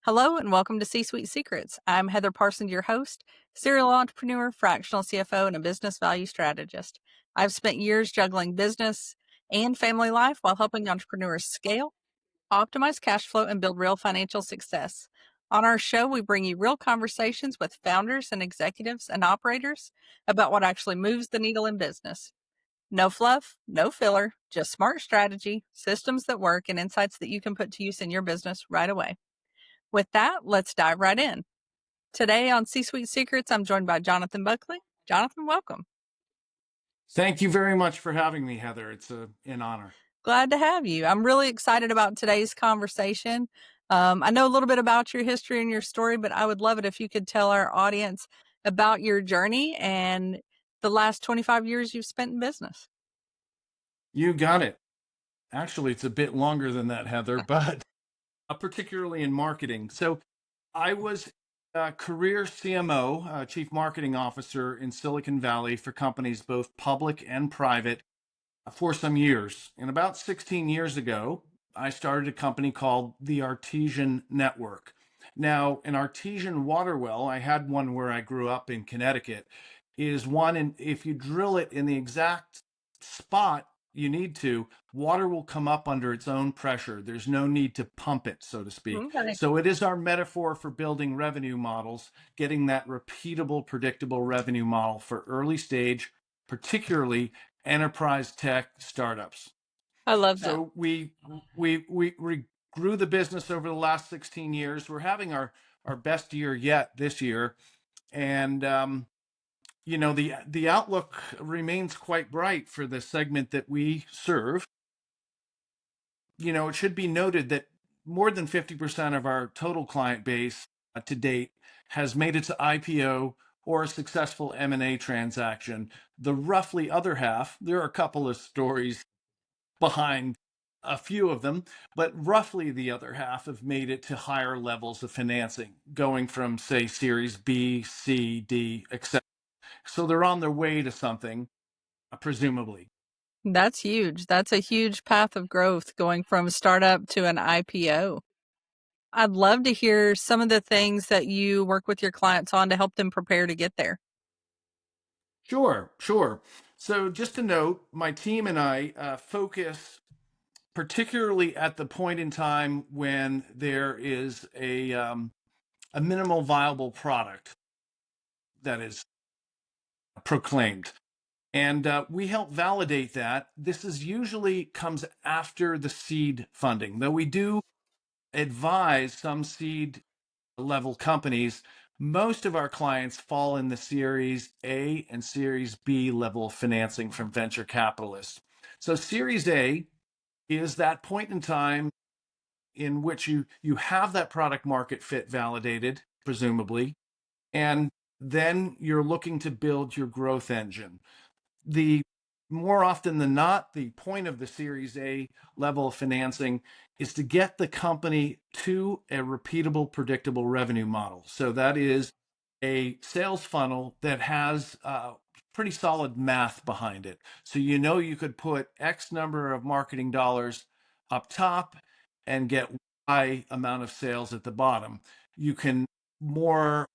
Hello and welcome to C-Suite Secrets. I'm Heather Parsons, your host, serial entrepreneur, fractional CFO, and a business value strategist. I've spent years juggling business and family life while helping entrepreneurs scale, optimize cash flow, and build real financial success. On our show, we bring you real conversations with founders and executives and operators about what actually moves the needle in business. No fluff, no filler, just smart strategy, systems that work, and insights that you can put to use in your business right away. With that, let's dive right in. Today on C-Suite Secrets, I'm joined by Jonathan Buckley. Jonathan, welcome. Thank you very much for having me, Heather. It's an honor. Glad to have you. I'm really excited about today's conversation. I know a little bit about your history and your story, but I would love it if you could tell our audience about your journey and the last 25 years you've spent in business. You got it. Actually, it's a bit longer than that, Heather, but particularly in marketing. So I was a career CMO, Chief Marketing Officer in Silicon Valley for companies both public and private for some years. And about 16 years ago, I started a company called the Artesian Network. Now, an artesian water well, I had one where I grew up in Connecticut, is one, and if you drill it in the exact spot you need to, water will come up under its own pressure. There's no need to pump it, so to speak. Okay. So it is our metaphor for building revenue models, getting that repeatable, predictable revenue model for early stage, particularly enterprise tech startups. I love that. So we grew the business over the last 16 years. We're having our best year yet this year, and the outlook remains quite bright for the segment that we serve. It should be noted that more than 50% of our total client base to date has made it to IPO or a successful M&A transaction. The roughly other half, there are a couple of stories behind a few of them, but roughly the other half have made it to higher levels of financing, going from, say, Series B, C, D, etc. So they're on their way to something, presumably. That's huge. That's a huge path of growth going from startup to an IPO. I'd love to hear some of the things that you work with your clients on to help them prepare to get there. Sure, sure. So just to note, my team and I focus particularly at the point in time when there is a minimal viable product that is proclaimed. And we help validate that. This is usually comes after the seed funding, though we do advise some seed level companies. Most of our clients fall in the Series A and Series B level of financing from venture capitalists. So Series A is that point in time in which you have that product market fit validated, presumably, and then you're looking to build your growth engine. The More often than not, the point of the Series A level of financing is to get the company to a repeatable, predictable revenue model. So that is a sales funnel that has pretty solid math behind it. So you could put X number of marketing dollars up top and get Y amount of sales at the bottom. You can more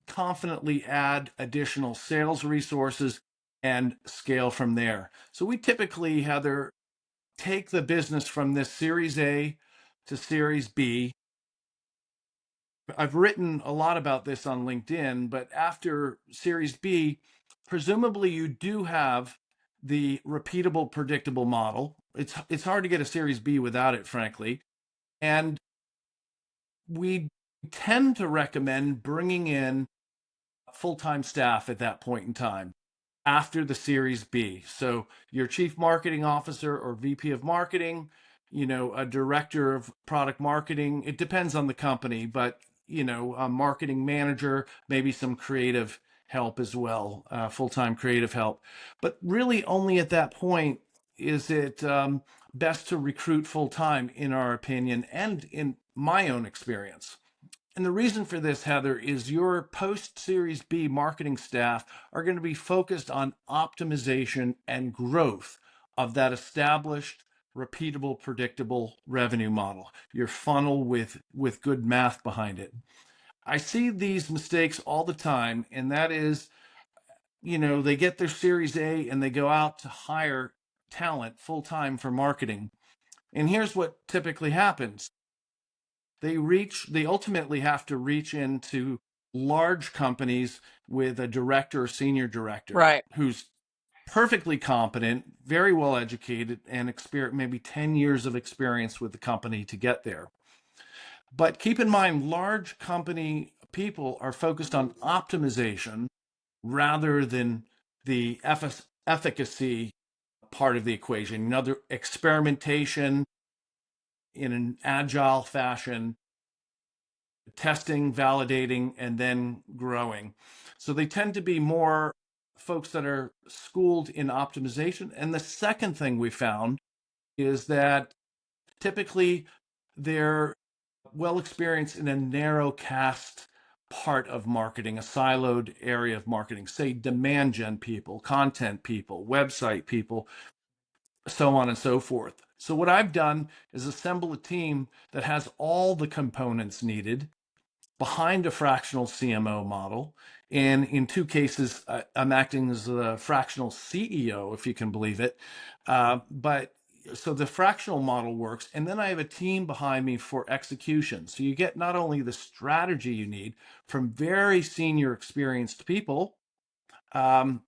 confidently add additional sales resources and scale from there. So we typically, Heather, take the business from this Series A to Series B. I've written a lot about this on LinkedIn, but after Series B, presumably you do have the repeatable, predictable model. It's hard to get a Series B without it, frankly. And we tend to recommend bringing in full-time staff at that point in time after the Series B. So your chief marketing officer or VP of marketing, a director of product marketing, it depends on the company, but a marketing manager, maybe some creative help as well, full-time creative help. But really only at that point is it best to recruit full-time, in our opinion, and in my own experience. And the reason for this, Heather, is your post Series B marketing staff are going to be focused on optimization and growth of that established repeatable, predictable revenue model, your funnel with good math behind it. I see these mistakes all the time, and that is, they get their Series A and they go out to hire talent full time for marketing. And here's what typically happens. They ultimately have to reach into large companies with a director or senior director Right. who's perfectly competent, very well educated, and maybe 10 years of experience with the company to get there. But keep in mind, large company people are focused on optimization rather than the efficacy part of the equation. Another experimentation in an agile fashion, testing, validating, and then growing. So they tend to be more folks that are schooled in optimization. And the second thing we found is that typically they're well experienced in a narrow cast part of marketing, a siloed area of marketing, say demand gen people, content people, website people, so on and so forth. So what I've done is assemble a team that has all the components needed behind a fractional CMO model. And in two cases, I'm acting as a fractional CEO, if you can believe it. But so the fractional model works. And then I have a team behind me for execution. So you get not only the strategy you need from very senior experienced people, um,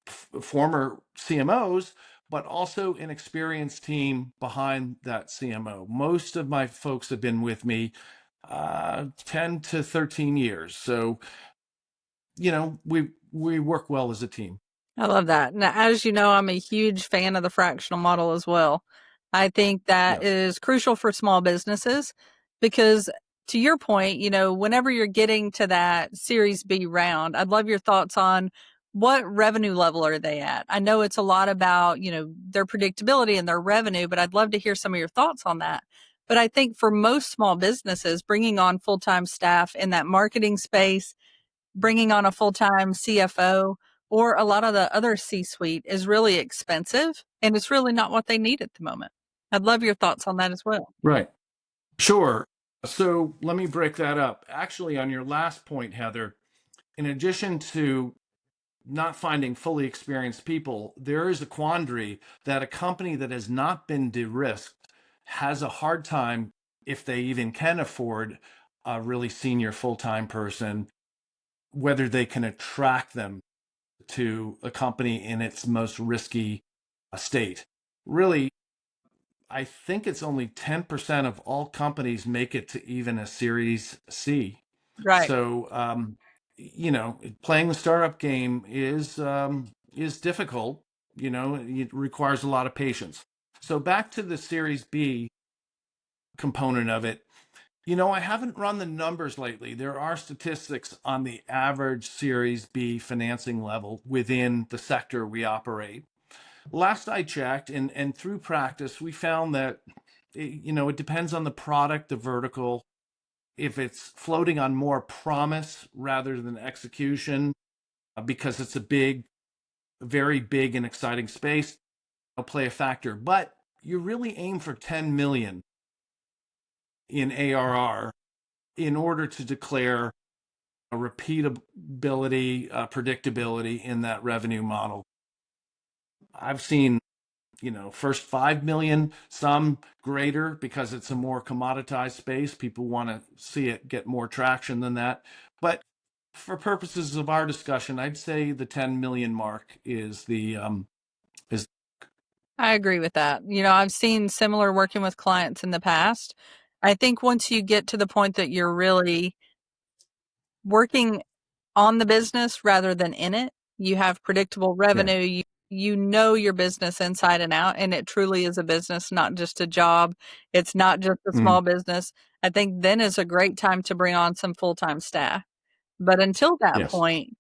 former CMOs, but also an experienced team behind that CMO. Most of my folks have been with me 10 to 13 years. So, we work well as a team. I love that. Now, as you know, I'm a huge fan of the fractional model as well. I think that Yes. is crucial for small businesses because, to your point, whenever you're getting to that Series B round, I'd love your thoughts on what revenue level are they at? I know it's a lot about, their predictability and their revenue, but I'd love to hear some of your thoughts on that. But I think for most small businesses, bringing on full-time staff in that marketing space, bringing on a full-time CFO or a lot of the other C-suite is really expensive, and it's really not what they need at the moment. I'd love your thoughts on that as well. Right. Sure. So let me break that up. Actually, on your last point, Heather, in addition to not finding fully experienced people, there is a quandary that a company that has not been de-risked has a hard time, if they even can afford a really senior full-time person, whether they can attract them to a company in its most risky state. Really, I think it's only 10% of all companies make it to even a Series C. Right. So, playing the startup game is difficult. It requires a lot of patience. So back to the Series B component of it. I haven't run the numbers lately. There are statistics on the average Series B financing level within the sector we operate. Last I checked, and through practice, we found that it depends on the product, the vertical. If it's floating on more promise rather than execution, because it's a very big and exciting space, it'll play a factor. But you really aim for 10 million in ARR in order to declare a repeatability, predictability in that revenue model. I've seen, first 5 million, some greater because it's a more commoditized space. People want to see it get more traction than that. But for purposes of our discussion, I'd say the 10 million mark is is I agree with that. I've seen similar working with clients in the past. I think once you get to the point that you're really working on the business rather than in it, you have predictable yeah. revenue. You know your business inside and out, and it truly is a business, not just a job. It's not just a Mm, small business. I think then is a great time to bring on some full-time staff. But until that yes. point,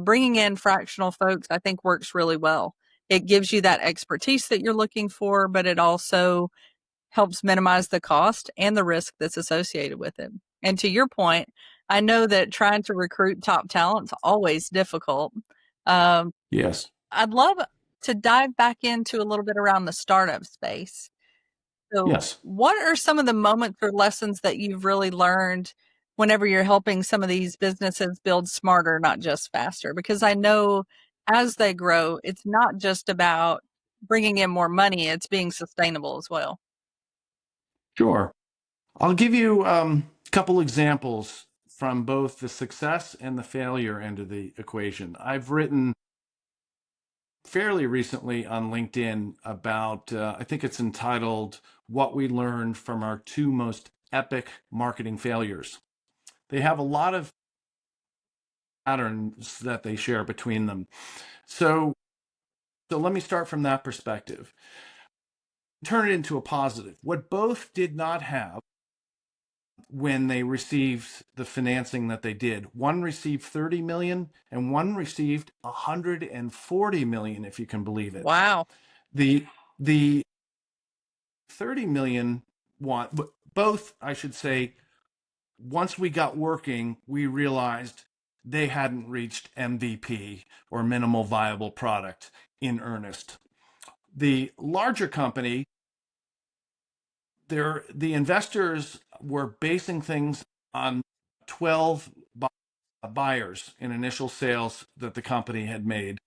bringing in fractional folks, I think works really well. It gives you that expertise that you're looking for, but it also helps minimize the cost and the risk that's associated with it. And to your point, I know that trying to recruit top talent is always difficult. Yes. I'd love to dive back into a little bit around the startup space. So, Yes. what are some of the moments or lessons that you've really learned whenever you're helping some of these businesses build smarter, not just faster? Because I know as they grow, it's not just about bringing in more money, it's being sustainable as well. Sure. I'll give you a couple examples from both the success and the failure end of the equation. I've written fairly recently on LinkedIn about, I think it's entitled What We Learned from Our Two Most Epic Marketing Failures. They have a lot of patterns that they share between them. So let me start from that perspective. Turn it into a positive. What both did not have when they received the financing that they did. One received 30 million and one received 140 million, if you can believe it. Wow. The 30 million one, both, I should say, once we got working, we realized they hadn't reached MVP or minimal viable product in earnest. The larger company, the investors were basing things on 12 buyers in initial sales that the company had made.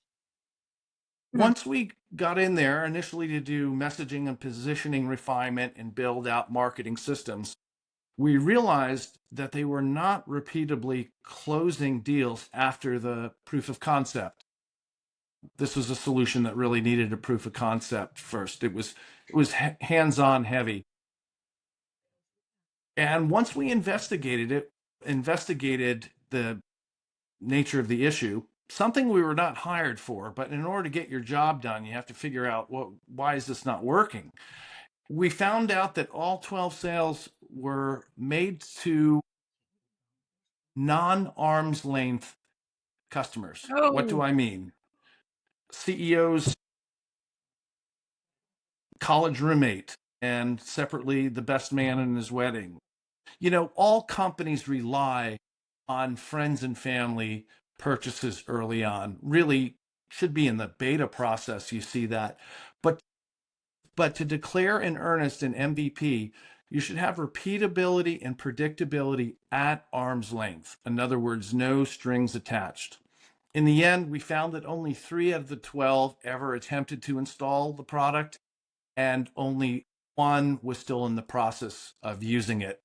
Mhm. Once we got in there initially to do messaging and positioning refinement and build out marketing systems, we realized that they were not repeatably closing deals after the proof of concept. This was a solution that really needed a proof of concept first. It was hands-on heavy. And once we investigated the nature of the issue, something we were not hired for, but in order to get your job done, you have to figure out why is this not working? We found out that all 12 sales were made to non-arm's length customers. What do Oh. I mean? CEO's college roommate, and separately the best man in his wedding. All companies rely on friends and family purchases early on. Really should be in the beta process, you see that. But to declare in earnest an MVP, you should have repeatability and predictability at arm's length. In other words, no strings attached. In the end, we found that only 3 out of the 12 ever attempted to install the product, and only one was still in the process of using it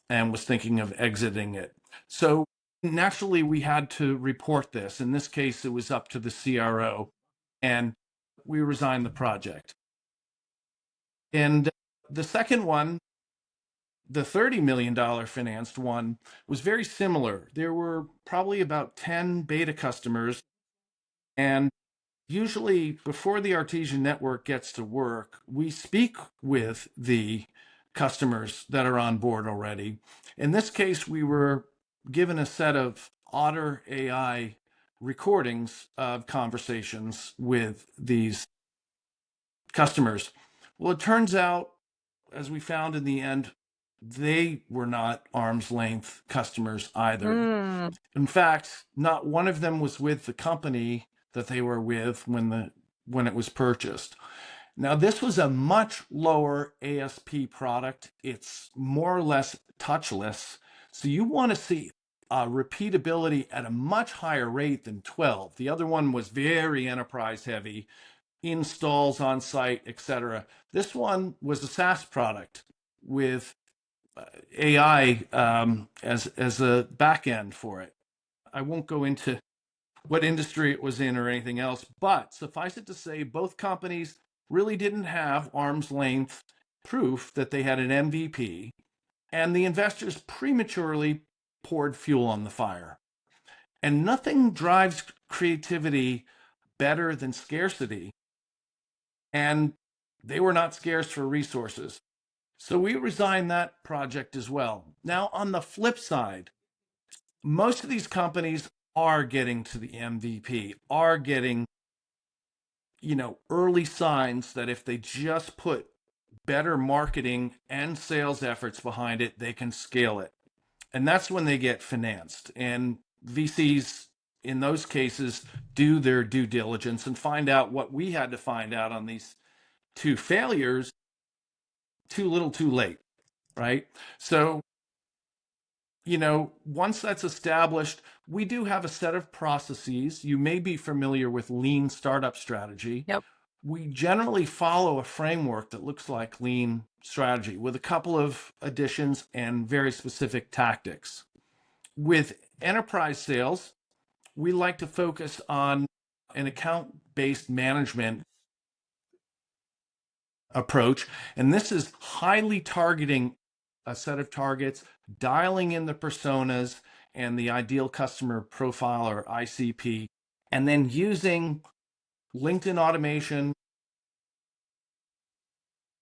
and was thinking of exiting it. So naturally, we had to report this. In this case, it was up to the CRO, and we resigned the project. And the second one, the $30 million financed one, was very similar. There were probably about 10 beta customers, and usually before the Artesian network gets to work, we speak with the customers that are on board already. In this case, we were given a set of Otter AI recordings of conversations with these customers. Well, it turns out, as we found in the end, they were not arm's length customers either. Mm. In fact, not one of them was with the company that they were with when it was purchased. Now, this was a much lower ASP product. It's more or less touchless. So you want to see repeatability at a much higher rate than 12. The other one was very enterprise heavy, installs on site, etc. This one was a SaaS product with AI as a back end for it. I won't go into what industry it was in or anything else, but suffice it to say, both companies really didn't have arm's length proof that they had an MVP, and the investors prematurely poured fuel on the fire. And nothing drives creativity better than scarcity, and they were not scarce for resources. So we resigned that project as well. Now, on the flip side, most of these companies are getting to the MVP, are getting, early signs that if they just put better marketing and sales efforts behind it, they can scale it. And that's when they get financed. And VCs in those cases do their due diligence and find out what we had to find out on these two failures, too little, too late, right? So, once that's established, we do have a set of processes. You may be familiar with lean startup strategy. Yep. We generally follow a framework that looks like lean strategy with a couple of additions and very specific tactics. With enterprise sales, we like to focus on an account-based management approach. And this is highly targeting a set of targets, dialing in the personas and the ideal customer profile or ICP, and then using LinkedIn automation,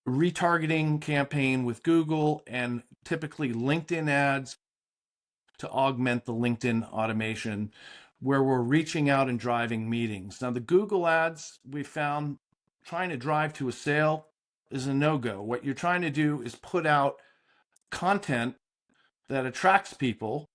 retargeting campaign with Google, and typically LinkedIn ads to augment the LinkedIn automation where we're reaching out and driving meetings. Now, the Google ads we found trying to drive to a sale is a no-go. What you're trying to do is put out content that attracts people.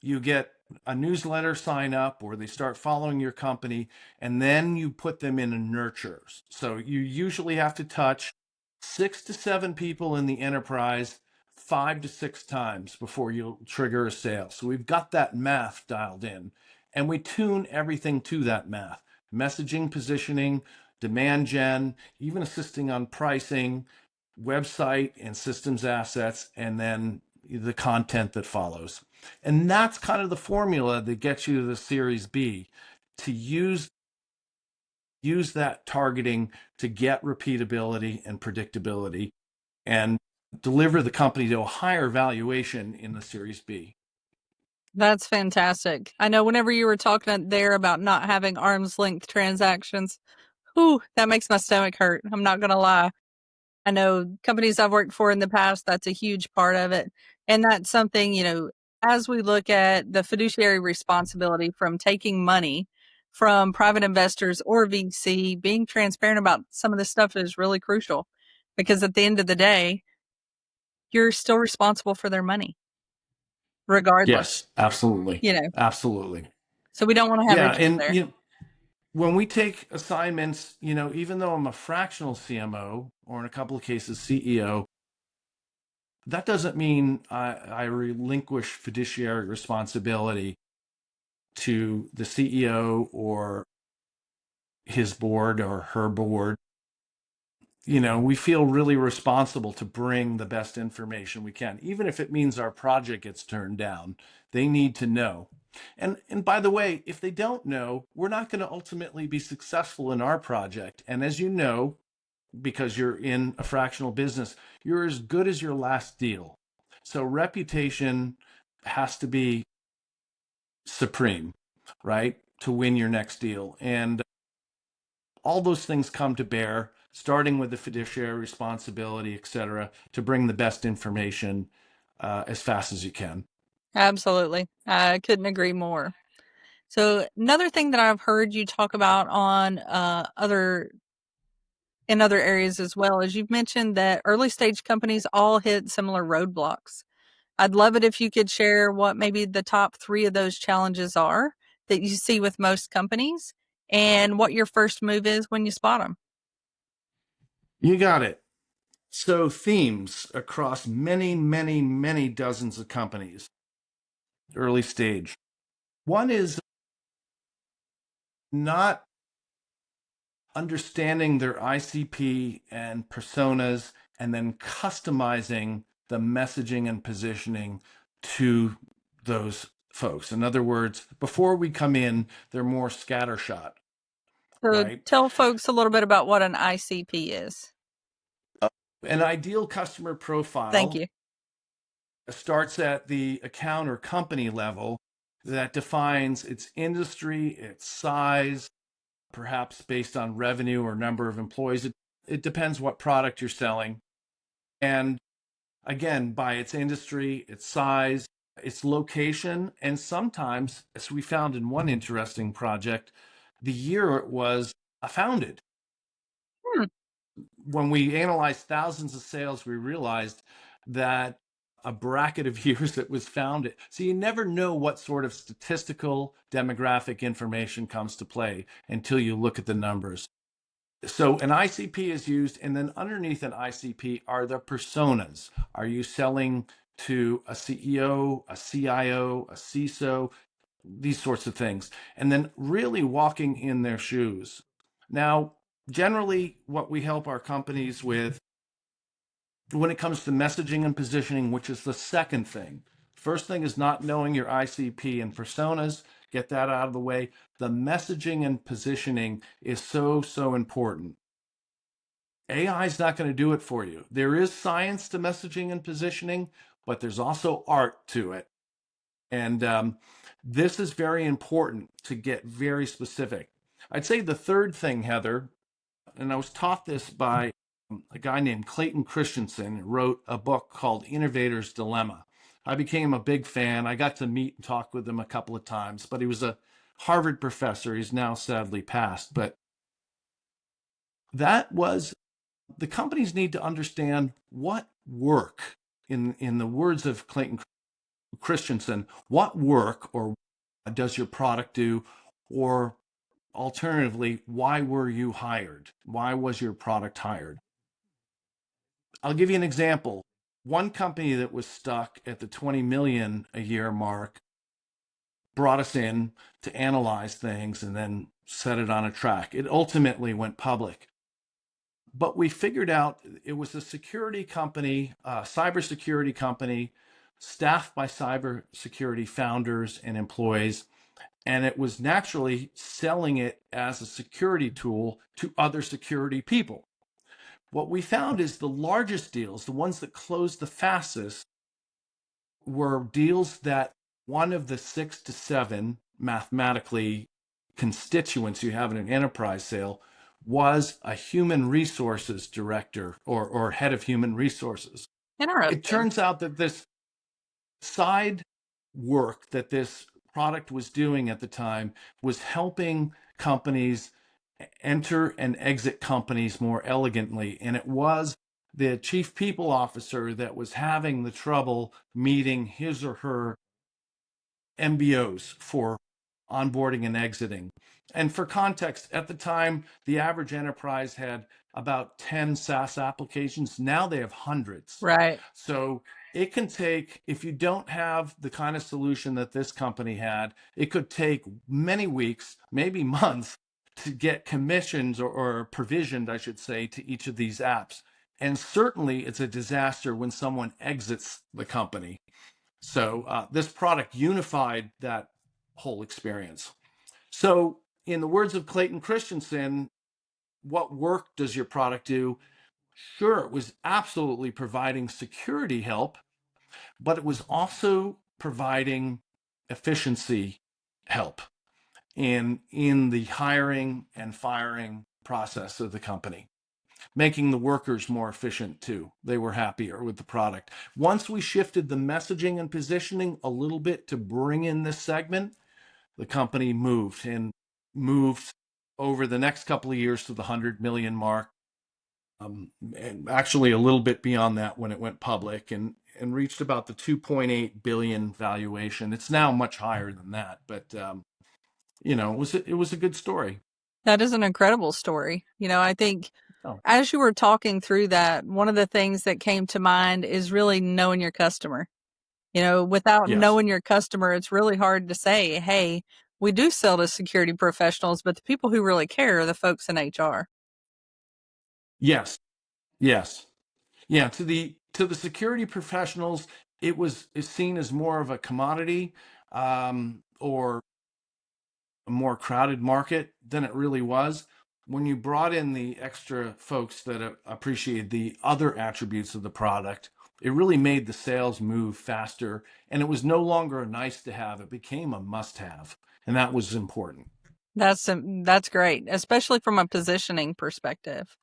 You get a newsletter sign up or they start following your company, and then you put them in a nurture. So you usually have to touch 6 to 7 people in the enterprise 5 to 6 times before you'll trigger a sale. So we've got that math dialed in, and we tune everything to that math: messaging, positioning, demand gen, even assisting on pricing, website and systems assets, and then the content that follows. And that's kind of the formula that gets you to the Series B, to use that targeting to get repeatability and predictability and deliver the company to a higher valuation in the Series B. That's fantastic. I know whenever you were talking there about not having arm's length transactions, whew, that makes my stomach hurt. I'm not going to lie. I know companies I've worked for in the past, that's a huge part of it. And that's something, as we look at the fiduciary responsibility from taking money from private investors or VC, being transparent about some of this stuff is really crucial because at the end of the day, you're still responsible for their money regardless, Yes, absolutely. you know, Absolutely. so we don't want to have Yeah. issues And, there. when we take assignments, even though I'm a fractional CMO or in a couple of cases CEO, that doesn't mean I relinquish fiduciary responsibility to the CEO or his board or her board. We feel really responsible to bring the best information we can, even if it means our project gets turned down. They need to know. And by the way, if they don't know, we're not going to ultimately be successful in our project. And as you know, because you're in a fractional business, you're as good as your last deal. So reputation has to be supreme, right? To win your next deal. And all those things come to bear, starting with the fiduciary responsibility, et cetera, to bring the best information as fast as you can. Absolutely. I couldn't agree more. So another thing that I've heard you talk about on in other areas as well is you've mentioned that early stage companies all hit similar roadblocks. I'd love it if you could share what maybe the top 3 of those challenges are that you see with most companies and what your first move is when you spot them. You got it. So themes across many, many, many dozens of companies, early stage. One is not understanding their ICP and personas and then customizing the messaging and positioning to those folks. In other words, before we come in, they're more scattershot, So right? tell folks a little bit about what an ICP is. An ideal customer Thank profile you. starts at the account or company level that defines its industry, its size, perhaps based on revenue or number of employees. It depends what product you're selling. And again, by its industry, its size, its location, and sometimes, as we found in one interesting project, the year it was founded. Hmm. When we analyzed thousands of sales, we realized that a bracket of years it was founded. So you never know what sort of statistical demographic information comes to play until you look at the numbers. So an ICP is used, and then underneath an ICP are the personas. Are you selling to a CEO, a CIO, a CISO, these sorts of things, and then really walking in their shoes. Now, generally, what we help our companies with when it comes to messaging and positioning, which is the second thing. First thing is not knowing your ICP and personas. Get that out of the way. The messaging and positioning is so, so important. AI is not going to do it for you. There is science to messaging and positioning, but there's also art to it. And this is very important to get very specific. I'd say the third thing, Heather, and I was taught this by a guy named Clayton Christensen, who wrote a book called Innovator's Dilemma. I became a big fan. I got to meet and talk with him a couple of times, but he was a Harvard professor. He's now sadly passed. But that was the companies need to understand what work, in the words of Clayton Christensen, what work or does your product do? Or alternatively, why were you hired? Why was your product hired? I'll give you an example. One company that was stuck at the 20 million a year mark brought us in to analyze things and then set it on a track. It ultimately went public. But we figured out it was a security company, a cybersecurity company, staffed by cybersecurity founders and employees. And it was naturally selling it as a security tool to other security people. What we found is the largest deals, the ones that closed the fastest, were deals that one of the 6 to 7 mathematically constituents you have in an enterprise sale was a human resources director or head of human resources. It Interesting. turns out that this side work that this product was doing at the time was helping companies enter and exit companies more elegantly. And it was the chief people officer that was having the trouble meeting his or her MBOs for onboarding and exiting. And for context, at the time, the average enterprise had about 10 SaaS applications. Now they have hundreds. Right. So it can take, if you don't have the kind of solution that this company had, it could take many weeks, maybe months to get commissions or provisioned, I should say, to each of these apps. And certainly it's a disaster when someone exits the company. So this product unified that whole experience. So, in the words of Clayton Christensen, what work does your product do? Sure, it was absolutely providing security help, but it was also providing efficiency help in the hiring and firing process of the company, making the workers more efficient too. They were happier with the product. Once we shifted the messaging and positioning a little bit to bring in this segment, the company moved over the next couple of years to the 100 million mark, and actually a little bit beyond that when it went public, and reached about the 2.8 billion valuation. It's now much higher than that, but it was a good story. That is an incredible story. I think Oh, as you were talking through that, one of the things that came to mind is really knowing your customer. Without yes, knowing your customer, it's really hard to say, hey, we do sell to security professionals, but the people who really care are the folks in HR. yes, yes. Yeah, to the security professionals, is seen as more of a commodity, or a more crowded market than it really was. When you brought in the extra folks that appreciated the other attributes of the product, it really made the sales move faster, and it was no longer a nice to have; it became a must have, and that was important. That's great, especially from a positioning perspective.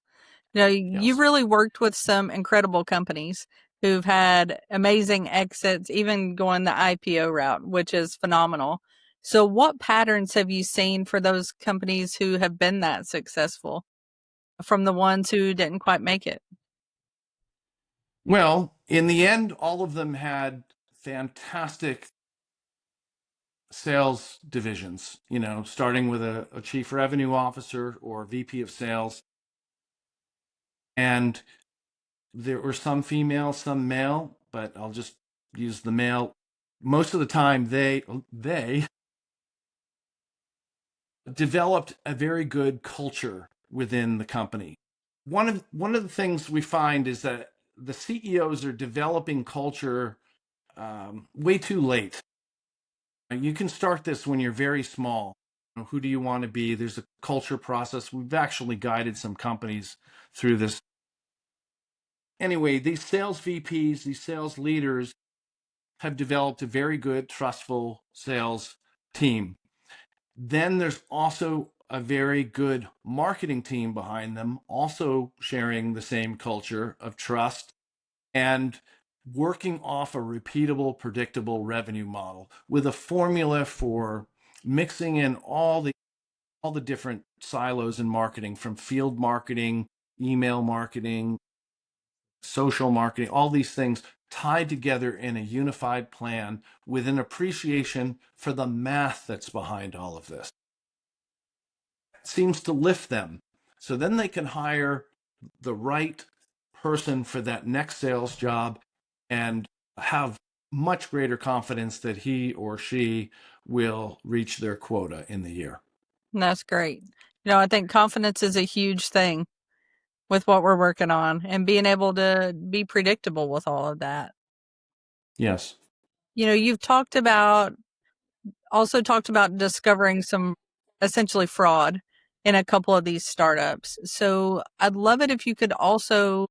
You've Yes. really worked with some incredible companies who've had amazing exits, even going the IPO route, which is phenomenal. So, what patterns have you seen for those companies who have been that successful from the ones who didn't quite make it? Well, in the end, all of them had fantastic sales divisions, starting with a chief revenue officer or VP of sales. and there were some female, some male, but I'll just use the male. Most of the time, they developed a very good culture within the company. One of the things we find is that the CEOs are developing culture way too late. You can start this when you're very small. Who do you want to be? There's a culture process. We've actually guided some companies through this. Anyway, these sales VPs, these sales leaders have developed a very good, trustful sales team. Then there's also a very good marketing team behind them, also sharing the same culture of trust and working off a repeatable, predictable revenue model with a formula for mixing in all the different silos in marketing, from field marketing, email marketing, social marketing, all these things tied together in a unified plan with an appreciation for the math that's behind all of this. It seems to lift them. So then they can hire the right person for that next sales job and have much greater confidence that he or she will reach their quota in the year. And that's great. I think confidence is a huge thing with what we're working on and being able to be predictable with all of that. Yes. You've also talked about discovering some essentially fraud in a couple of these startups. So I'd love it if you could also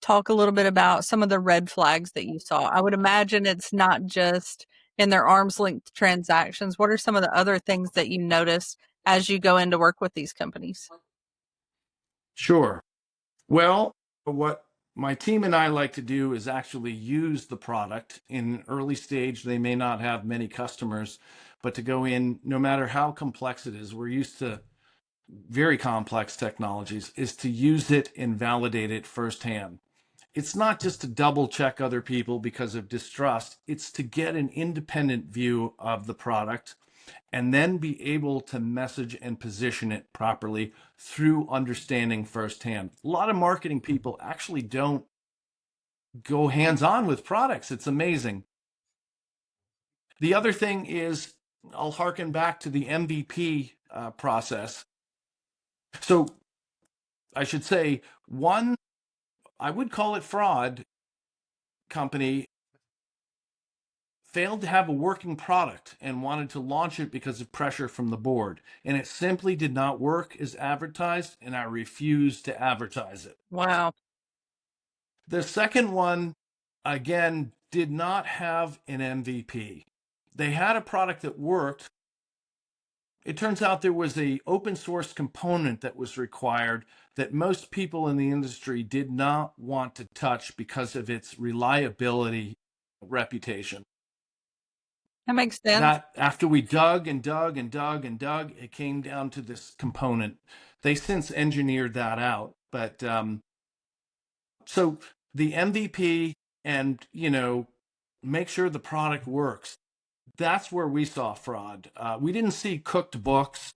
talk a little bit about some of the red flags that you saw. I would imagine it's not just in their arm's length transactions. What are some of the other things that you notice as you go in to work with these companies? Sure. Well, what my team and I like to do is actually use the product in an early stage. They may not have many customers, but to go in, no matter how complex it is, we're used to very complex technologies, is to use it and validate it firsthand. It's not just to double check other people because of distrust, it's to get an independent view of the product and then be able to message and position it properly through understanding firsthand. A lot of marketing people actually don't go hands on with products. It's amazing. The other thing is, I'll harken back to the MVP process. So I should say, one, I would call it fraud company failed to have a working product and wanted to launch it because of pressure from the board. And it simply did not work as advertised, and I refused to advertise it. Wow. The second one, again, did not have an MVP. They had a product that worked. It turns out there was a open source component that was required that most people in the industry did not want to touch because of its reliability reputation. That makes sense. That after we dug and dug and dug and dug, it came down to this component. They since engineered that out, but so the MVP and make sure the product works. That's where we saw fraud. We didn't see cooked books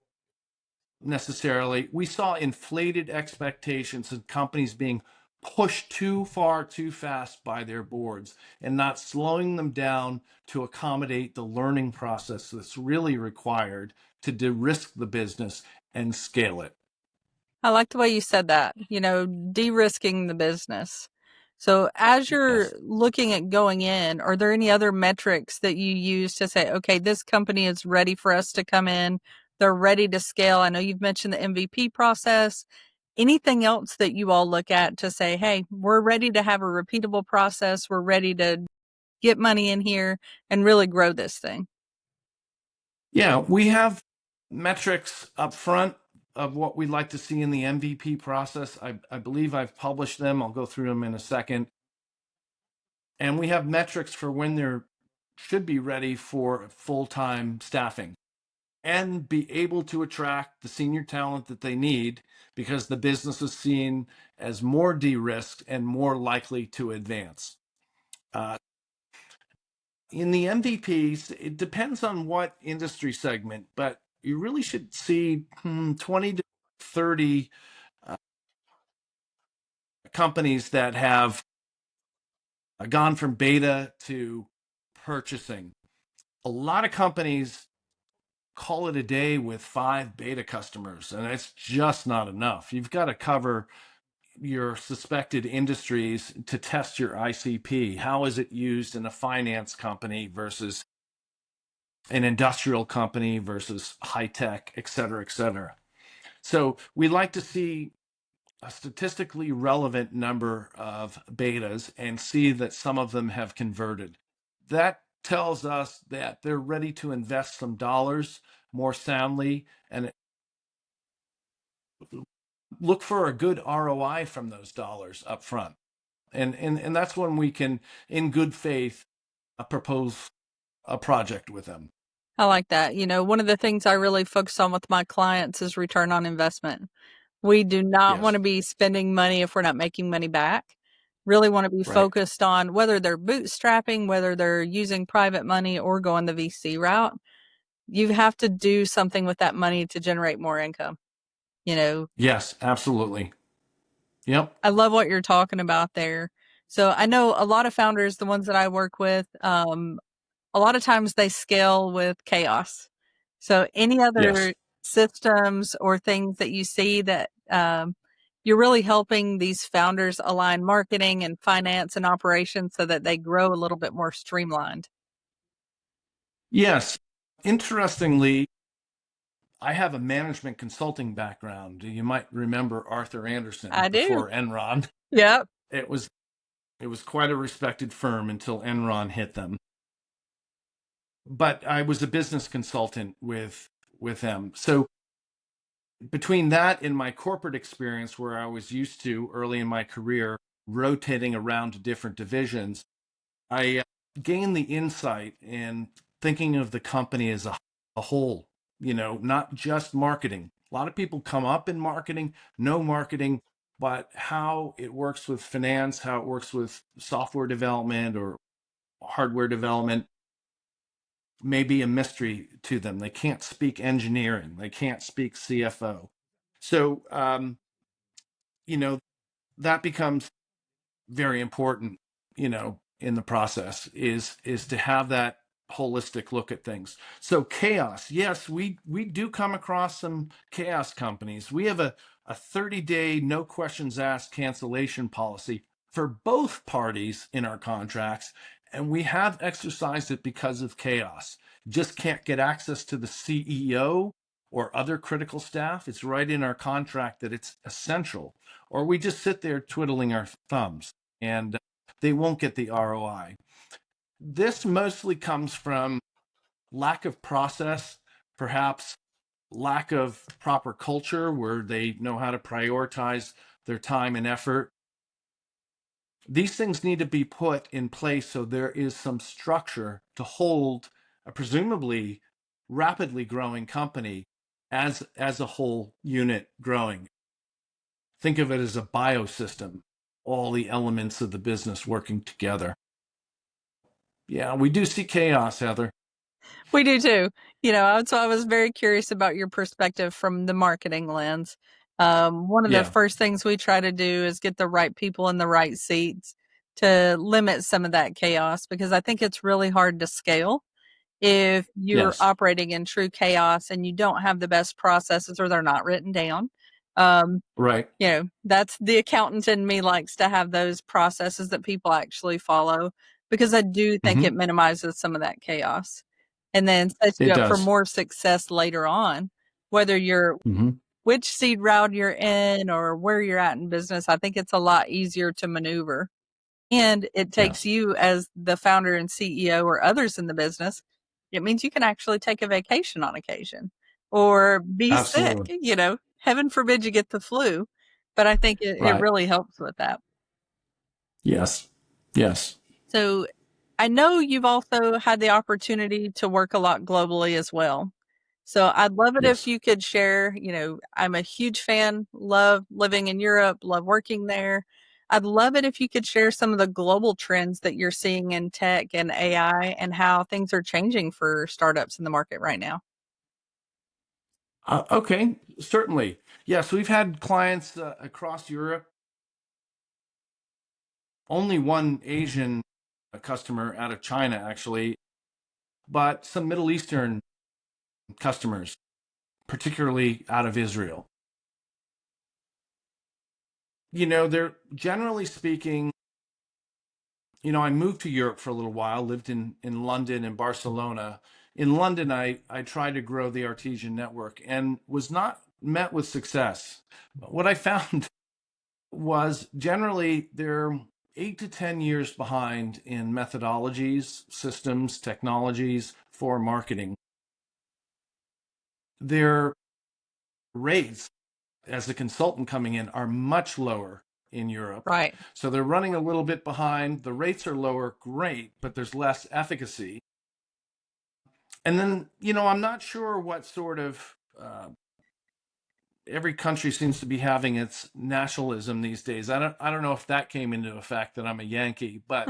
necessarily. We saw inflated expectations and companies being pushed too far too fast by their boards and not slowing them down to accommodate the learning process that's really required to de-risk the business and scale it. I like the way you said that, de-risking the business. So as you're Yes. looking at going in, are there any other metrics that you use to say, okay, this company is ready for us to come in? They're ready to scale. I know you've mentioned the MVP process. Anything else that you all look at to say, hey, we're ready to have a repeatable process. We're ready to get money in here and really grow this thing? Yeah, we have metrics up front of what we'd like to see in the MVP process. I believe I've published them. I'll go through them in a second. And we have metrics for when they're should be ready for full-time staffing and be able to attract the senior talent that they need because the business is seen as more de-risked and more likely to advance. In the MVPs, it depends on what industry segment, but you really should see 20 to 30 companies that have gone from beta to purchasing. A lot of companies call it a day with 5 beta customers, and it's just not enough. You've got to cover your suspected industries to test your ICP. How is it used in a finance company versus an industrial company versus high tech, et cetera, et cetera. So we like to see a statistically relevant number of betas and see that some of them have converted. That tells us that they're ready to invest some dollars more soundly and look for a good ROI from those dollars up front. And that's when we can, in good faith, propose a project with them. I like that. One of the things I really focus on with my clients is return on investment. We do not want Yes, to be spending money if we're not making money back. Really want to be right. focused on whether they're bootstrapping, whether they're using private money or going the VC route. You have to do something with that money to generate more income. You know, Yes, absolutely. Yep. I love what you're talking about there. So I know a lot of founders, the ones that I work with, a lot of times they scale with chaos. So any Yes. other systems or things that you see that you're really helping these founders align marketing and finance and operations so that they grow a little bit more streamlined? Yes. Interestingly, I have a management consulting background. You might remember Arthur Anderson I do. before Enron. Yep. It was it was quite a respected firm until Enron hit them. But I was a business consultant with them. So between that and my corporate experience where I was used to early in my career rotating around to different divisions, I gained the insight in thinking of the company as a whole, not just marketing. A lot of people come up in marketing, know marketing, but how it works with finance, how it works with software development or hardware development may be a mystery to them. They can't speak engineering, they can't speak CFO. So, you know, that becomes very important, in the process is to have that holistic look at things. So chaos, yes, we do come across some chaos companies. We have a 30-day no questions asked cancellation policy for both parties in our contracts, and we have exercised it because of chaos. Just can't get access to the CEO or other critical staff. It's right in our contract that it's essential, or we just sit there twiddling our thumbs and they won't get the ROI. This mostly comes from lack of process, perhaps lack of proper culture where they know how to prioritize their time and effort. These things need to be put in place so there is some structure to hold a presumably rapidly growing company as a whole unit growing. Think of it as a biosystem, all the elements of the business working together. Yeah, we do see chaos, Heather. We do too. So I was very curious about your perspective from the marketing lens. One of the Yeah. first things we try to do is get the right people in the right seats to limit some of that chaos because I think it's really hard to scale if you're Yes. operating in true chaos and you don't have the best processes or they're not written down. Um, Right. that's the accountant in me likes to have those processes that people actually follow because I do think Hmm. it minimizes some of that chaos and then sets you It up for does. more success later on, whether you're Hmm. which seed route you're in or where you're at in business. I think it's a lot easier to maneuver. And it takes Yes. you as the founder and CEO or others in the business. It means you can actually take a vacation on occasion or be sick, Absolutely. heaven forbid you get the flu. But I think it Right. really helps with that. Yes. Yes. So I know you've also had the opportunity to work a lot globally as well. So I'd love it if Yes. you could share, I'm a huge fan, love living in Europe, love working there. I'd love it if you could share some of the global trends that you're seeing in tech and AI and how things are changing for startups in the market right now. Okay. Certainly. Yes, we've had clients across Europe only one Asian customer out of China, actually, but some Middle Eastern customers, particularly out of Israel. They're generally speaking, I moved to Europe for a little while, lived in London and Barcelona. In London, I tried to grow the artesian network and was not met with success. What I found was generally they're 8 to 10 years behind in methodologies, systems, technologies for marketing. Their rates as a consultant coming in are much lower in Europe. Right. So they're running a little bit behind. The rates are lower, great, but there's less efficacy. And then, I'm not sure what sort of every country seems to be having its nationalism these days. I don't know if that came into effect that I'm a Yankee, but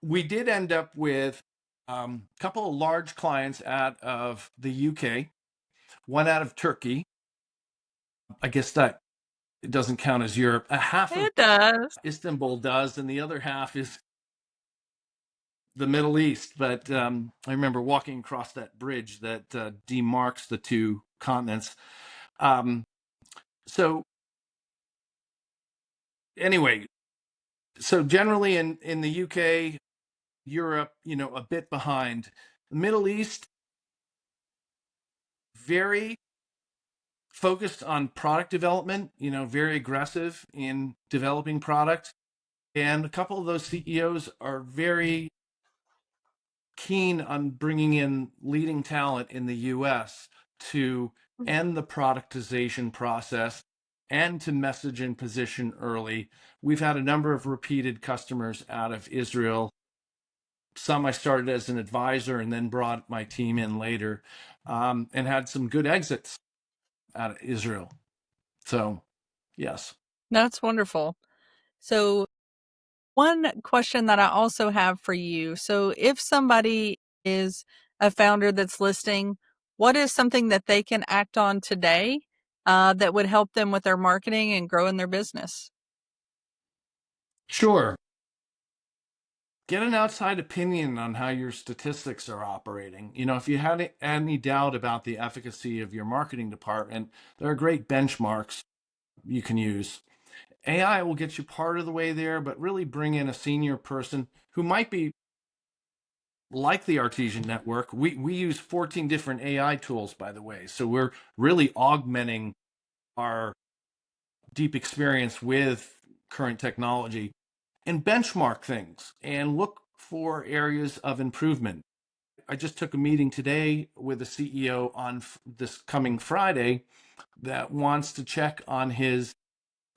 we did end up with a couple of large clients out of the UK, one out of Turkey. I guess that it doesn't count as Europe. A half of It does. Istanbul does, and the other half is the Middle East. But I remember walking across that bridge that demarks the two continents. Um, so anyway, so generally in the UK, Europe, a bit behind. The Middle East, very focused on product development, very aggressive in developing product. And a couple of those CEOs are very keen on bringing in leading talent in the US to end the productization process and to message and position early. We've had a number of repeated customers out of Israel. Some I started as an advisor and then brought my team in later, and had some good exits out of Israel. So, yes. That's wonderful. So, one question that I also have for you. So, if somebody is a founder that's listening, what is something that they can act on today that would help them with their marketing and growing their business? Sure. Get an outside opinion on how your statistics are operating. If you had any doubt about the efficacy of your marketing department, there are great benchmarks you can use. AI will get you part of the way there, but really bring in a senior person who might be like the Artesian network. We use 14 different AI tools, by the way. So we're really augmenting our deep experience with current technology and benchmark things and look for areas of improvement. I just took a meeting today with a CEO on this coming Friday that wants to check on his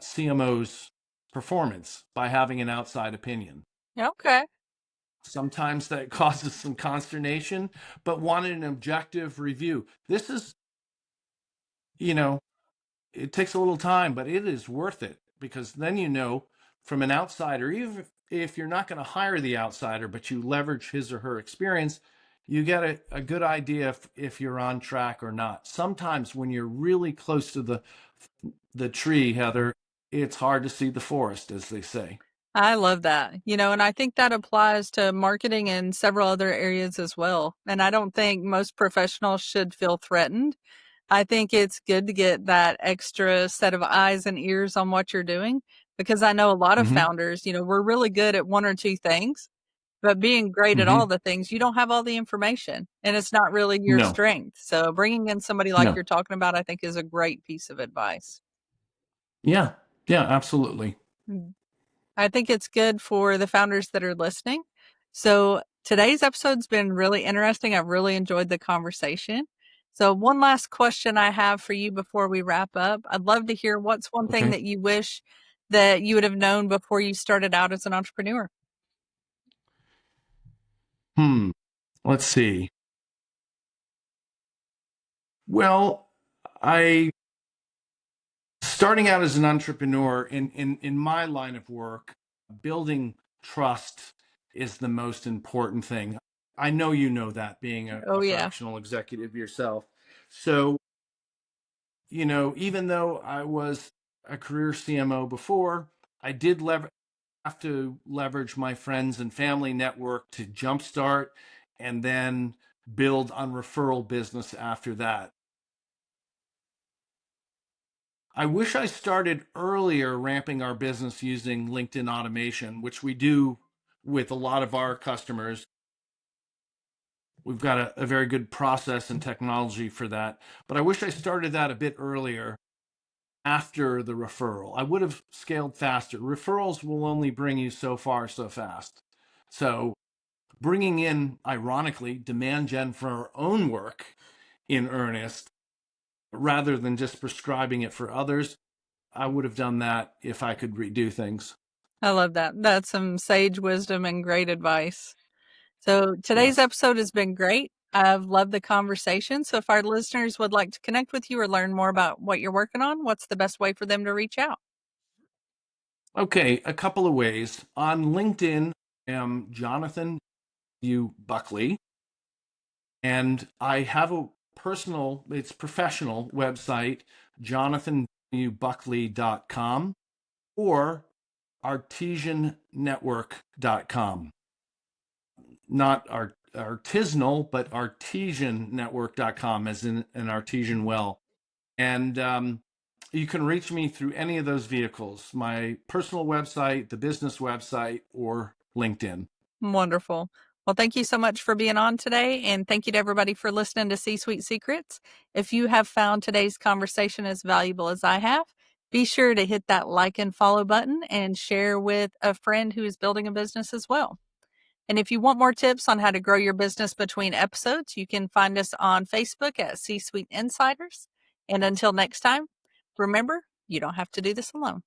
CMO's performance by having an outside opinion. Okay. Sometimes that causes some consternation, but wanted an objective review. This is, you know, it takes a little time, but it is worth it because then from an outsider, even if you're not going to hire the outsider, but you leverage his or her experience, you get a good idea if you're on track or not. Sometimes when you're really close to the tree, Heather, it's hard to see the forest, as they say. I love that. And I think that applies to marketing in several other areas as well. And I don't think most professionals should feel threatened. I think it's good to get that extra set of eyes and ears on what you're doing because I know a lot of Mm-hmm. founders, we're really good at one or two things, but being great at Mm-hmm. all the things, you don't have all the information and it's not really your No, strength. So bringing in somebody like no. you're talking about, I think is a great piece of advice. Yeah, yeah, absolutely. Mm. I think it's good for the founders that are listening. So today's episode's been really interesting. I've really enjoyed the conversation. So one last question I have for you before we wrap up. I'd love to hear what's one thing Okay. that you wish that you would have known before you started out as an entrepreneur? Let's see. Well, I starting out as an entrepreneur in my line of work, building trust is the most important thing. I know you know that being Oh a yeah. fractional executive yourself. So, even though I was a career CMO before, I did leverage have to leverage my friends and family network to jumpstart and then build on referral business after that. I wish I started earlier ramping our business using LinkedIn automation, which we do with a lot of our customers. We've got a very good process and technology for that. But I wish I started that a bit earlier after the referral. I would have scaled faster. Referrals will only bring you so far so fast. So bringing in, ironically, demand gen for our own work in earnest, rather than just prescribing it for others, I would have done that if I could redo things. I love that. That's some sage wisdom and great advice. So today's Yes. episode has been great. I've loved the conversation. So if our listeners would like to connect with you or learn more about what you're working on, what's the best way for them to reach out? Okay, a couple of ways. On LinkedIn, I am Jonathan U. Buckley, and I have a it's professional website, jonathanwbuckley.com or artesiannetwork.com. Not artisanal, but artesiannetwork.com, as in an artesian well. And you can reach me through any of those vehicles, my personal website, the business website, or LinkedIn. Wonderful. Well, thank you so much for being on today. And thank you to everybody for listening to C-Suite Secrets. If you have found today's conversation as valuable as I have, be sure to hit that like and follow button and share with a friend who is building a business as well. And if you want more tips on how to grow your business between episodes, you can find us on Facebook at C-Suite Insiders. And until next time, remember, you don't have to do this alone.